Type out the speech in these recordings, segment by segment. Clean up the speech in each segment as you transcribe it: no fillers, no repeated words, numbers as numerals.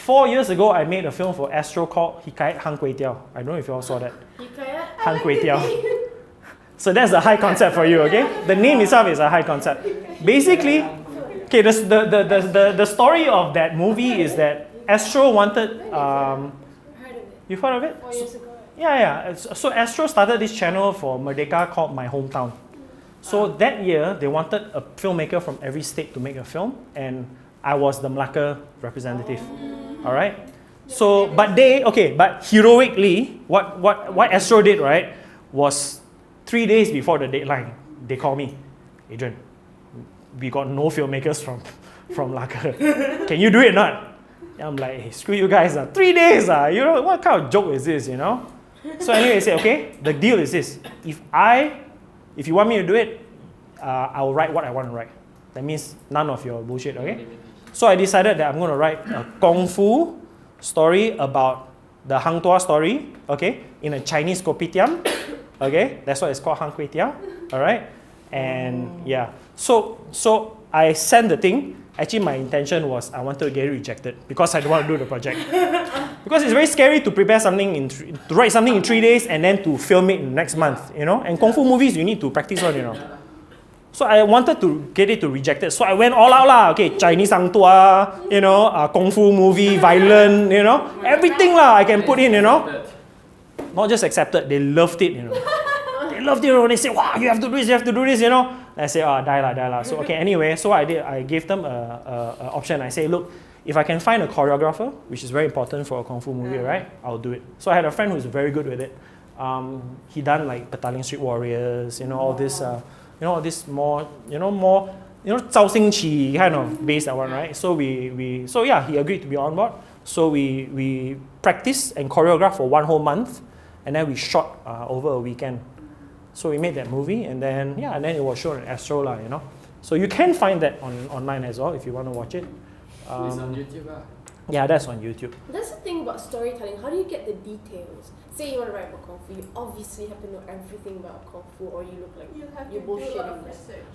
4 years ago, I made a film for Astro called Hikayat Teow. I don't know if you all saw that. Hikayat? Teow. So that's a high concept for you, okay? The name itself is a high concept. Basically, okay, the story of that movie is that Astro wanted. You've heard of it? 4 years ago. Yeah. So Astro started this channel for Merdeka called My Hometown. So that year, they wanted a filmmaker from every state to make a film, and I was the Melaka representative. All right. So, but heroically, what Astro did, right, was 3 days before the deadline, they called me, Adrian, we got no filmmakers from Melaka. Can you do it or not? And I'm like, hey, screw you guys, 3 days, you know, what kind of joke is this, you know? So anyway, I said, okay, the deal is this. If you want me to do it, I will write what I want to write. That means none of your bullshit, okay? So I decided that I'm going to write a Kung Fu story about the Hang Tuah story, okay, in a Chinese kopitiam, okay? That's why it's called Hang Kway Teow, all right? And yeah, so I sent the thing. Actually, my intention was I wanted to get it rejected because I don't want to do the project. Because it's very scary to prepare something to write something in 3 days and then to film it in next month, you know? And Kung Fu movies, you need to practice on, you know? So I wanted to get it to rejected. So I went all out lah. Okay, Chinese Hang Tuah, you know, Kung Fu movie, violent, you know? Everything lah I can put in, you know? Not just accepted, they loved it, you know? They loved it, you know? They said, wow, you have to do this, you know? I said, die lah. So okay, anyway, so what I did, I gave them a option. I say, look, if I can find a choreographer, which is very important for a Kung Fu movie, right? I'll do it. So I had a friend who's very good with it. He done like Battalion Street Warriors, you know, all this, all this more, Zhao Xingqi kind of based that one, right? So he agreed to be on board. So we practiced and choreographed for 1 whole month, and then we shot over a weekend. So we made that movie, and then it was shown at Astro lah, you know. So you can find that online as well if you want to watch it. It's on YouTube, Yeah, that's on YouTube. That's the thing about storytelling. How do you get the details? Say you want to write about Kung Fu, you obviously have to know everything about Kung Fu, or you look like you're bullshitting.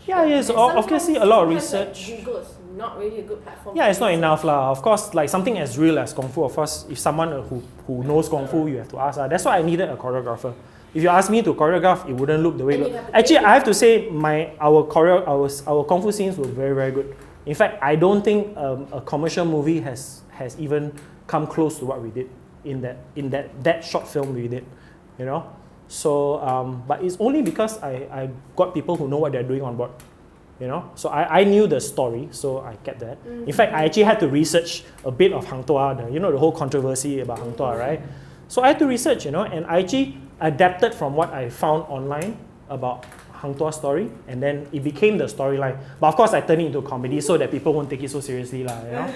Yeah, yes, obviously a lot of research. Google is not really a good platform. Yeah, it's not enough lah. Of course, like something as real as Kung Fu, of course, if someone who knows Kung Fu, you have to ask. That's why I needed a choreographer. If you ask me to choreograph, it wouldn't look the way it looked. Actually, I have to say our Kung Fu scenes were very, very good. In fact, I don't think a commercial movie has even come close to what we did in that short film we did, you know. So, but it's only because I got people who know what they're doing on board, you know. So I knew the story, so I kept that. In fact, I actually had to research a bit of Hang Tuah, the whole controversy about Hang Tuah, right? So I had to research, you know, and I actually adapted from what I found online about Hang Tuah story, and then it became the storyline. But of course, I turned it into a comedy so that people won't take it so seriously, lah, you know.